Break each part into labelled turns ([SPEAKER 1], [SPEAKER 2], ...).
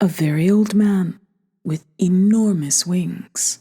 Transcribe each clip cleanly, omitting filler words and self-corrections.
[SPEAKER 1] A Very Old Man with Enormous Wings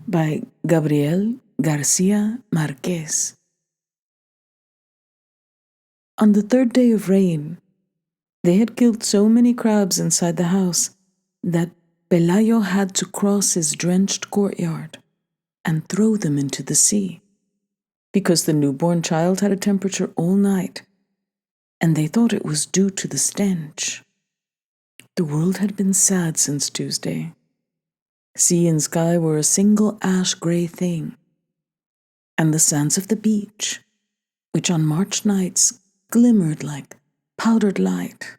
[SPEAKER 1] by Gabriel García Márquez. On the third day of rain, they had killed so many crabs inside the house that Pelayo had to cross his drenched courtyard and throw them into the sea, because the newborn child had a temperature all night, and they thought it was due to the stench. The world had been sad since Tuesday. Sea and sky were a single ash-gray thing, and the sands of the beach, which on March nights glimmered like powdered light,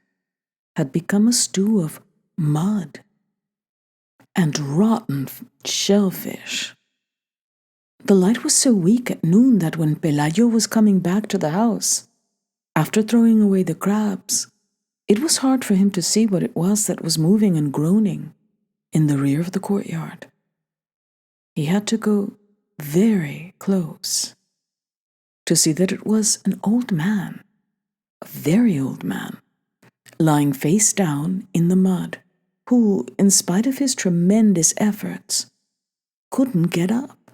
[SPEAKER 1] had become a stew of mud and rotten shellfish. The light was so weak at noon that when Pelayo was coming back to the house, after throwing away the crabs, it was hard for him to see what it was that was moving and groaning in the rear of the courtyard. He had to go very close to see that it was an old man, a very old man, lying face down in the mud, who, in spite of his tremendous efforts, couldn't get up,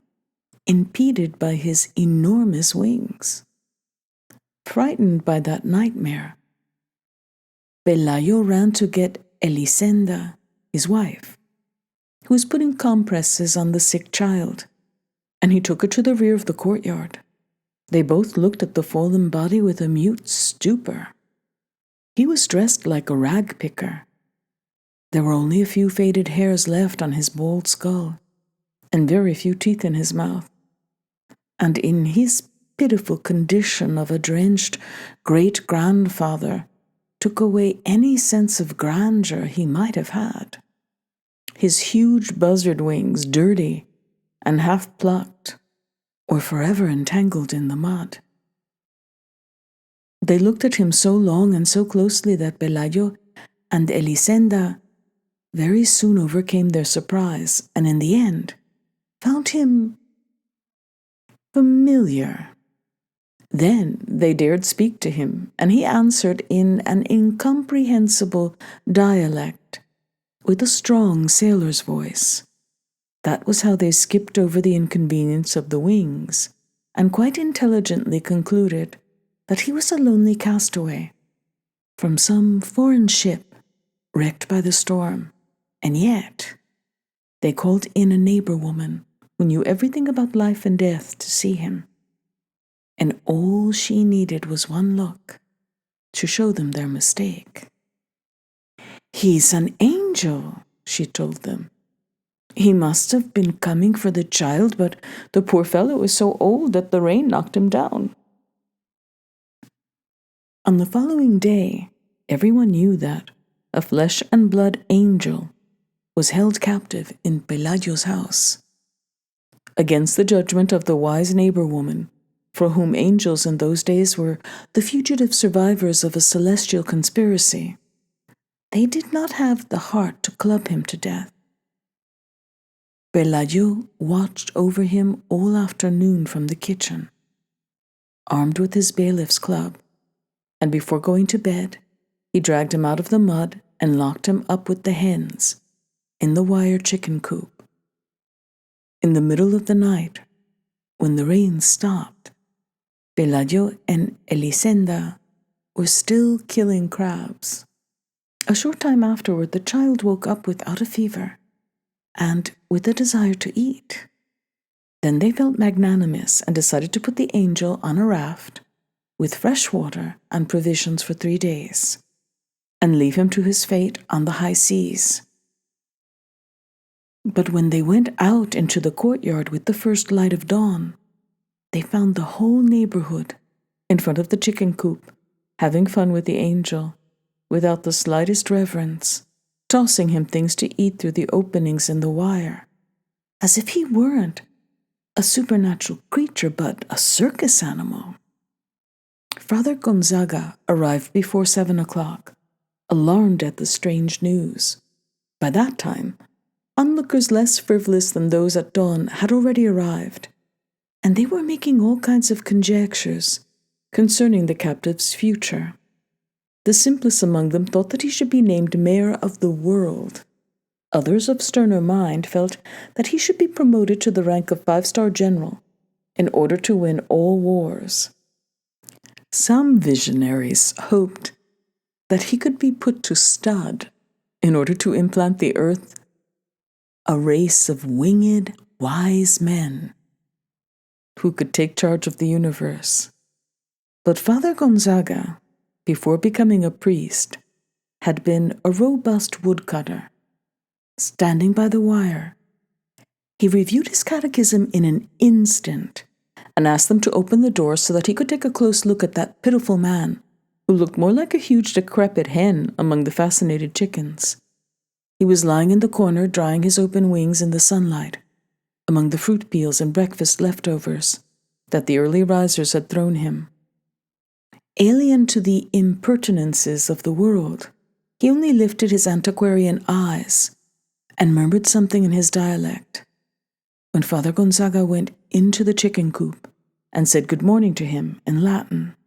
[SPEAKER 1] impeded by his enormous wings. Frightened by that nightmare, Pelayo ran to get Elisenda, his wife, who was putting compresses on the sick child, and he took her to the rear of the courtyard. They both looked at the fallen body with a mute stupor. He was dressed like a rag picker. There were only a few faded hairs left on his bald skull, and very few teeth in his mouth. And in his pitiful condition of a drenched great-grandfather, took away any sense of grandeur he might have had. His huge buzzard wings, dirty and half-plucked, were forever entangled in the mud. They looked at him so long and so closely that Pelayo and Elisenda very soon overcame their surprise, and in the end found him familiar. Then they dared speak to him, and he answered in an incomprehensible dialect with a strong sailor's voice. That was how they skipped over the inconvenience of the wings, and quite intelligently concluded that he was a lonely castaway from some foreign ship wrecked by the storm. And yet they called in a neighbor woman who knew everything about life and death to see him, and all she needed was one look to show them their mistake. "He's an angel," she told them. "He must have been coming for the child, but the poor fellow is so old that the rain knocked him down." On the following day, everyone knew that a flesh-and-blood angel was held captive in Pelayo's house. Against the judgment of the wise neighbor woman, for whom angels in those days were the fugitive survivors of a celestial conspiracy, they did not have the heart to club him to death. Pelayo watched over him all afternoon from the kitchen, armed with his bailiff's club, and before going to bed, he dragged him out of the mud and locked him up with the hens in the wire chicken coop. In the middle of the night, when the rain stopped, Pelayo and Elisenda were still killing crabs. A short time afterward, the child woke up without a fever and with a desire to eat. Then they felt magnanimous and decided to put the angel on a raft with fresh water and provisions for 3 days, and leave him to his fate on the high seas. But when they went out into the courtyard with the first light of dawn, they found the whole neighborhood in front of the chicken coop, having fun with the angel, without the slightest reverence, tossing him things to eat through the openings in the wire, as if he weren't a supernatural creature but a circus animal. Father Gonzaga arrived before 7 o'clock, alarmed at the strange news. By that time, onlookers less frivolous than those at dawn had already arrived, and they were making all kinds of conjectures concerning the captive's future. The simplest among them thought that he should be named mayor of the world. Others of sterner mind felt that he should be promoted to the rank of 5-star general in order to win all wars. Some visionaries hoped that he could be put to stud in order to implant the earth a race of winged, wise men who could take charge of the universe. But Father Gonzaga, before becoming a priest, had been a robust woodcutter. Standing by the wire, he reviewed his catechism in an instant and asked them to open the door so that he could take a close look at that pitiful man who looked more like a huge decrepit hen among the fascinated chickens. He was lying in the corner drying his open wings in the sunlight, among the fruit peels and breakfast leftovers that the early risers had thrown him. Alien to the impertinences of the world, he only lifted his antiquarian eyes and murmured something in his dialect. When Father Gonzaga went into the chicken coop and said good morning to him in Latin,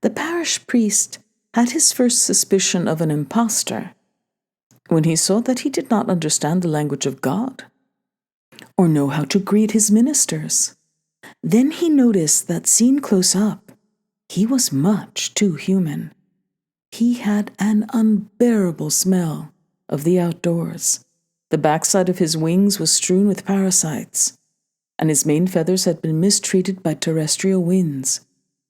[SPEAKER 1] the parish priest had his first suspicion of an impostor when he saw that he did not understand the language of God or know how to greet his ministers. Then he noticed that, seen close up, he was much too human. He had an unbearable smell of the outdoors. The backside of his wings was strewn with parasites, and his main feathers had been mistreated by terrestrial winds,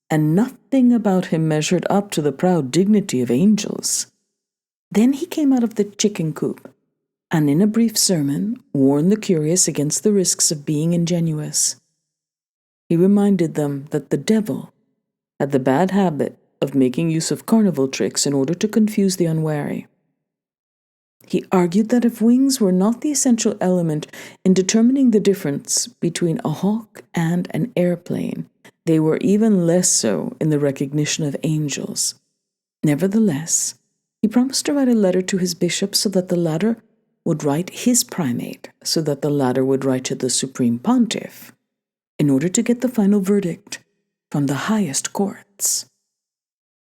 [SPEAKER 1] and nothing about him measured up to the proud dignity of angels. Then he came out of the chicken coop, and in a brief sermon warned the curious against the risks of being ingenuous. He reminded them that the devil had the bad habit of making use of carnival tricks in order to confuse the unwary. He argued that if wings were not the essential element in determining the difference between a hawk and an airplane, they were even less so in the recognition of angels. Nevertheless, he promised to write a letter to his bishop so that the latter would write his primate, so that the latter would write to the supreme pontiff, in order to get the final verdict from the highest courts.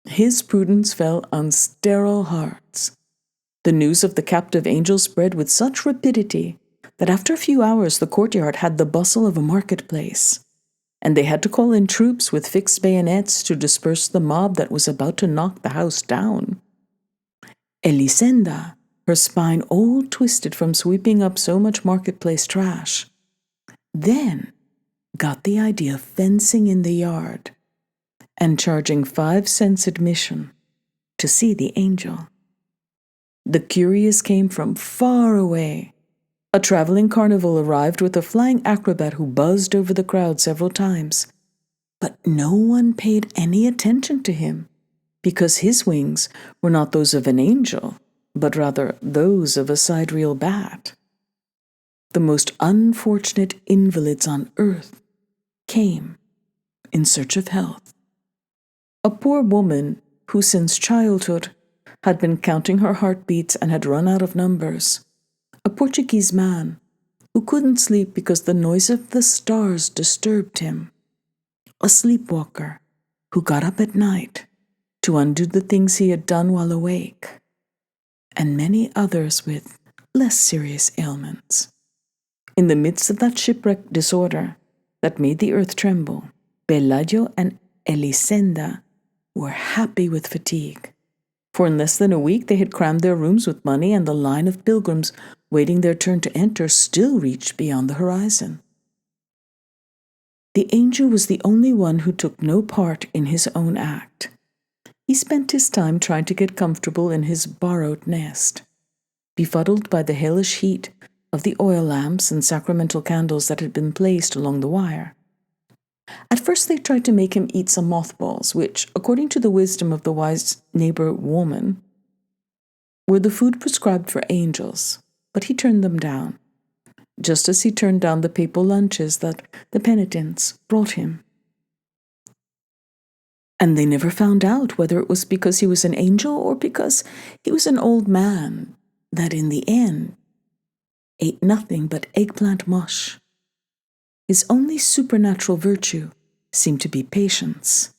[SPEAKER 1] His prudence fell on sterile hearts. The news of the captive angel spread with such rapidity that after a few hours the courtyard had the bustle of a marketplace, and they had to call in troops with fixed bayonets to disperse the mob that was about to knock the house down. Elisenda, her spine all twisted from sweeping up so much marketplace trash, then got the idea of fencing in the yard and charging 5 cents admission to see the angel. The curious came from far away. A traveling carnival arrived with a flying acrobat who buzzed over the crowd several times, but no one paid any attention to him, because his wings were not those of an angel, but rather those of a sidereal bat. The most unfortunate invalids on earth came in search of health. A poor woman who since childhood had been counting her heartbeats and had run out of numbers. A Portuguese man who couldn't sleep because the noise of the stars disturbed him. A sleepwalker who got up at night to undo the things he had done while awake. And many others with less serious ailments. In the midst of that shipwreck disorder that made the earth tremble, Pelayo and Elisenda were happy with fatigue. For in less than a week they had crammed their rooms with money, and the line of pilgrims waiting their turn to enter still reached beyond the horizon. The angel was the only one who took no part in his own act. He spent his time trying to get comfortable in his borrowed nest, befuddled by the hellish heat of the oil lamps and sacramental candles that had been placed along the wire. At first they tried to make him eat some mothballs, which, according to the wisdom of the wise neighbor woman, were the food prescribed for angels, but he turned them down, just as he turned down the papal lunches that the penitents brought him. And they never found out whether it was because he was an angel or because he was an old man that in the end ate nothing but eggplant mush. His only supernatural virtue seemed to be patience.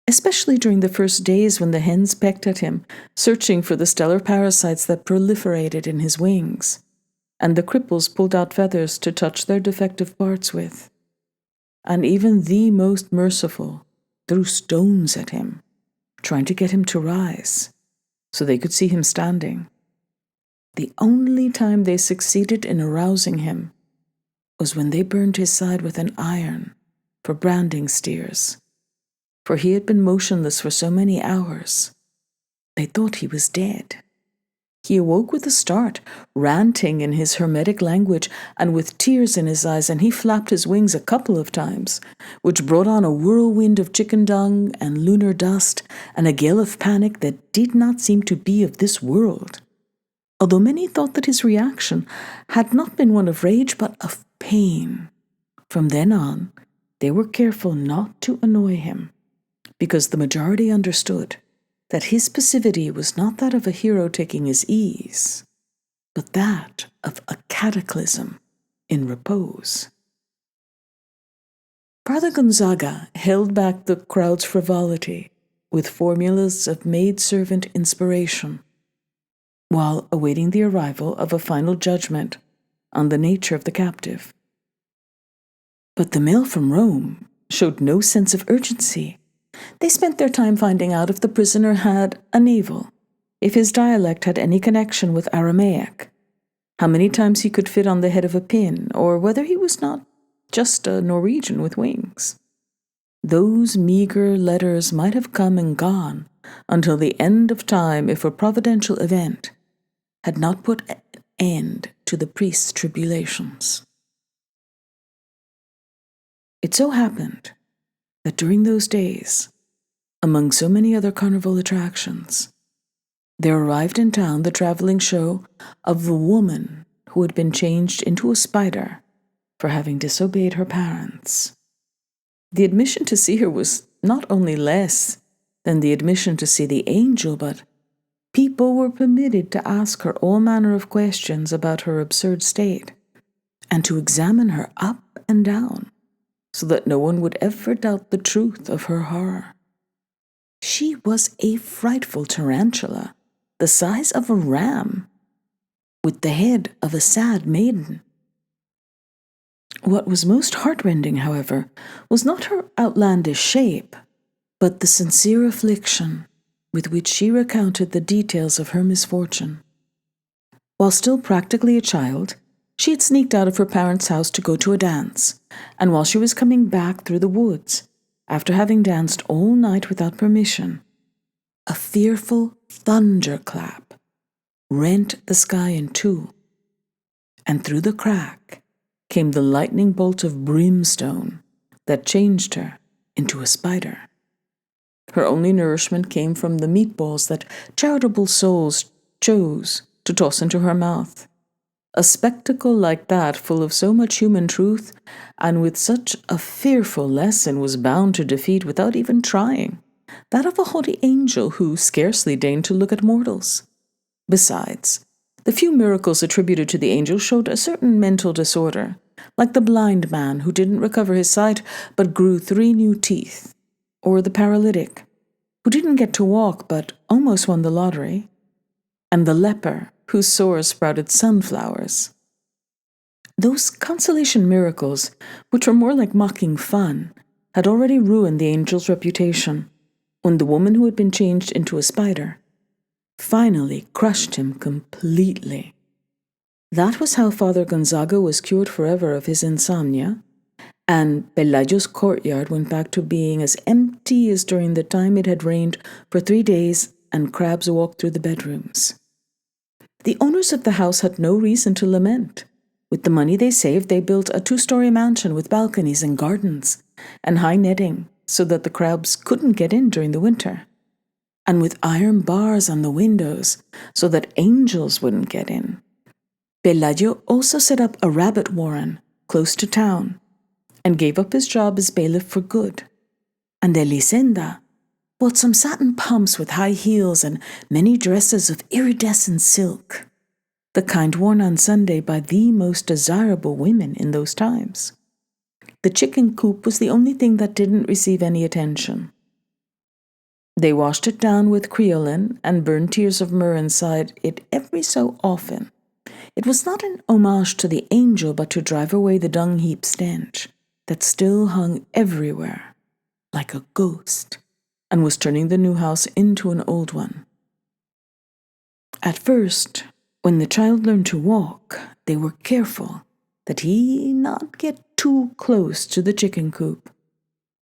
[SPEAKER 1] especially during the first days when the hens pecked at him, searching for the stellar parasites that proliferated in his wings, and the cripples pulled out feathers to touch their defective parts with. And even the most merciful threw stones at him, trying to get him to rise, so they could see him standing. The only time they succeeded in arousing him was when they burned his side with an iron for branding steers, for he had been motionless for so many hours. They thought he was dead. He awoke with a start, ranting in his hermetic language and with tears in his eyes, and he flapped his wings a couple of times, which brought on a whirlwind of chicken dung and lunar dust and a gale of panic that did not seem to be of this world, although many thought that his reaction had not been one of rage but of pain. From then on, they were careful not to annoy him, because the majority understood that his passivity was not that of a hero taking his ease, but that of a cataclysm in repose. Father Gonzaga held back the crowd's frivolity with formulas of maidservant inspiration, while awaiting the arrival of a final judgment on the nature of the captive. But the mail from Rome showed no sense of urgency. They spent their time finding out if the prisoner had a navel, if his dialect had any connection with Aramaic, how many times he could fit on the head of a pin, or whether he was not just a Norwegian with wings. Those meager letters might have come and gone until the end of time if a providential event had not put an end to the priest's tribulations. It so happened that during those days, among so many other carnival attractions, there arrived in town the traveling show of the woman who had been changed into a spider for having disobeyed her parents. The admission to see her was not only less than the admission to see the angel, but people were permitted to ask her all manner of questions about her absurd state, and to examine her up and down, so that no one would ever doubt the truth of her horror. She was a frightful tarantula, the size of a ram, with the head of a sad maiden. What was most heartrending, however, was not her outlandish shape, but the sincere affliction with which she recounted the details of her misfortune. While still practically a child, she had sneaked out of her parents' house to go to a dance, and while she was coming back through the woods, after having danced all night without permission, a fearful thunderclap rent the sky in two, and through the crack came the lightning bolt of brimstone that changed her into a spider. Her only nourishment came from the meatballs that charitable souls chose to toss into her mouth. A spectacle like that, full of so much human truth, and with such a fearful lesson, was bound to defeat without even trying that of a haughty angel who scarcely deigned to look at mortals. Besides, the few miracles attributed to the angel showed a certain mental disorder, like the blind man who didn't recover his sight but grew 3 new teeth, or the paralytic who didn't get to walk but almost won the lottery, and the leper whose sores sprouted sunflowers. Those consolation miracles, which were more like mocking fun, had already ruined the angel's reputation when the woman who had been changed into a spider finally crushed him completely. That was how Father Gonzaga was cured forever of his insomnia, and Pelayo's courtyard went back to being as empty as during the time it had rained for 3 days and crabs walked through the bedrooms. The owners of the house had no reason to lament. With the money they saved, they built a 2-story mansion with balconies and gardens and high netting so that the crabs couldn't get in during the winter, and with iron bars on the windows so that angels wouldn't get in. Pelayo also set up a rabbit warren close to town and gave up his job as bailiff for good. And Elisenda bought some satin pumps with high heels and many dresses of iridescent silk, the kind worn on Sunday by the most desirable women in those times. The chicken coop was the only thing that didn't receive any attention. They washed it down with creolin and burned tears of myrrh inside it every so often. It was not an homage to the angel, but to drive away the dung heap stench that still hung everywhere like a ghost and was turning the new house into an old one. At first, when the child learned to walk, they were careful that he not get too close to the chicken coop.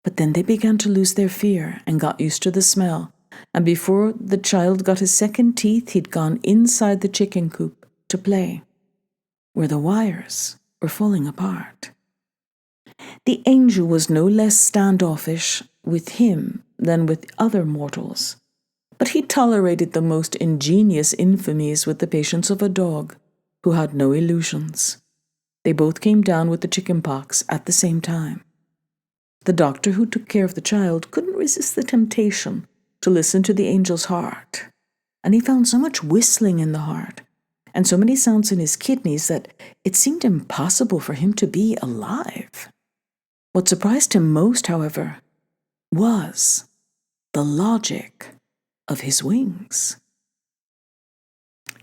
[SPEAKER 1] But then they began to lose their fear and got used to the smell, and before the child got his second teeth, he'd gone inside the chicken coop to play, where the wires were falling apart. The angel was no less standoffish with him than with other mortals, but he tolerated the most ingenious infamies with the patience of a dog who had no illusions. They both came down with the chicken pox at the same time. The doctor who took care of the child couldn't resist the temptation to listen to the angel's heart, and he found so much whistling in the heart and so many sounds in his kidneys that it seemed impossible for him to be alive. What surprised him most, however, was the logic of his wings.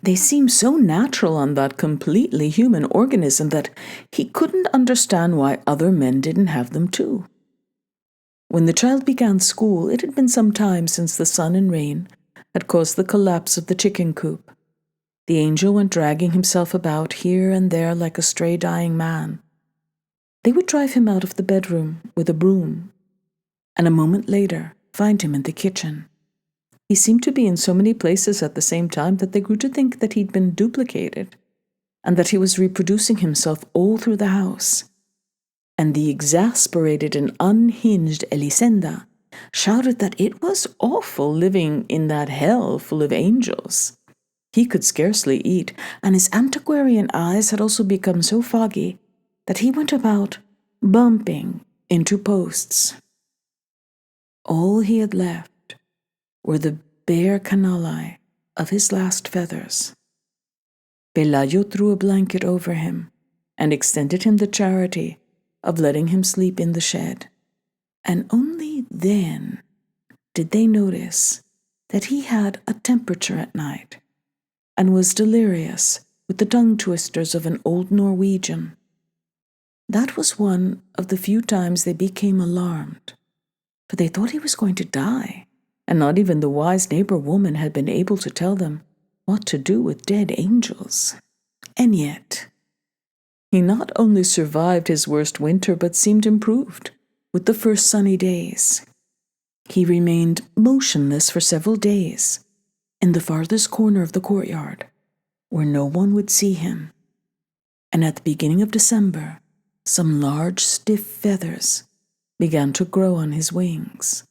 [SPEAKER 1] They seemed so natural on that completely human organism that he couldn't understand why other men didn't have them too. When the child began school, it had been some time since the sun and rain had caused the collapse of the chicken coop. The angel went dragging himself about here and there like a stray dying man. They would drive him out of the bedroom with a broom, and a moment later find him in the kitchen. He seemed to be in so many places at the same time that they grew to think that he'd been duplicated, and that he was reproducing himself all through the house. And the exasperated and unhinged Elisenda shouted that it was awful living in that hell full of angels. He could scarcely eat, and his antiquarian eyes had also become so foggy that he went about bumping into posts. All he had left were the bare canallae of his last feathers. Pelayo threw a blanket over him and extended him the charity of letting him sleep in the shed, and only then did they notice that he had a temperature at night and was delirious with the tongue twisters of an old Norwegian. That was one of the few times they became alarmed, for they thought he was going to die, and not even the wise neighbor woman had been able to tell them what to do with dead angels. And yet, he not only survived his worst winter, but seemed improved with the first sunny days. He remained motionless for several days in the farthest corner of the courtyard, where no one would see him. And at the beginning of December, some large, stiff feathers began to grow on his wings,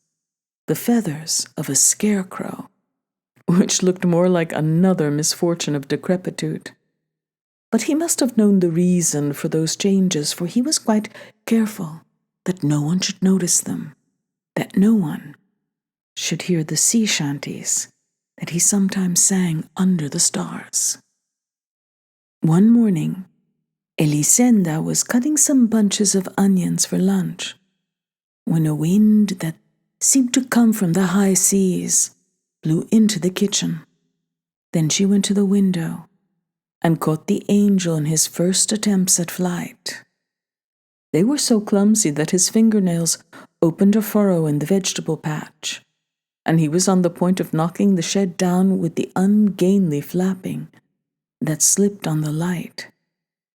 [SPEAKER 1] the feathers of a scarecrow, which looked more like another misfortune of decrepitude. But he must have known the reason for those changes, for he was quite careful that no one should notice them, that no one should hear the sea shanties that he sometimes sang under the stars. One morning, Elisenda was cutting some bunches of onions for lunch when a wind that seemed to come from the high seas blew into the kitchen. Then she went to the window and caught the angel in his first attempts at flight. They were so clumsy that his fingernails opened a furrow in the vegetable patch, and he was on the point of knocking the shed down with the ungainly flapping that slipped on the light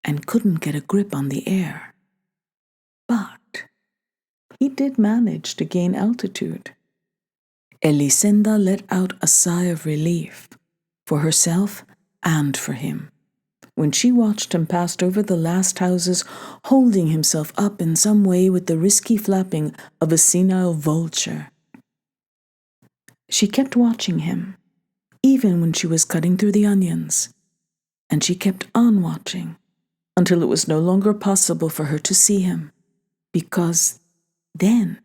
[SPEAKER 1] and couldn't get a grip on the air. But he did manage to gain altitude. Elisenda let out a sigh of relief for herself and for him when she watched him pass over the last houses, holding himself up in some way with the risky flapping of a senile vulture. She kept watching him, even when she was cutting through the onions, and she kept on watching until it was no longer possible for her to see him, because then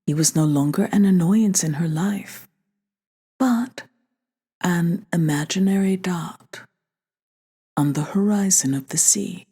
[SPEAKER 1] he was no longer an annoyance in her life, but an imaginary dot on the horizon of the sea.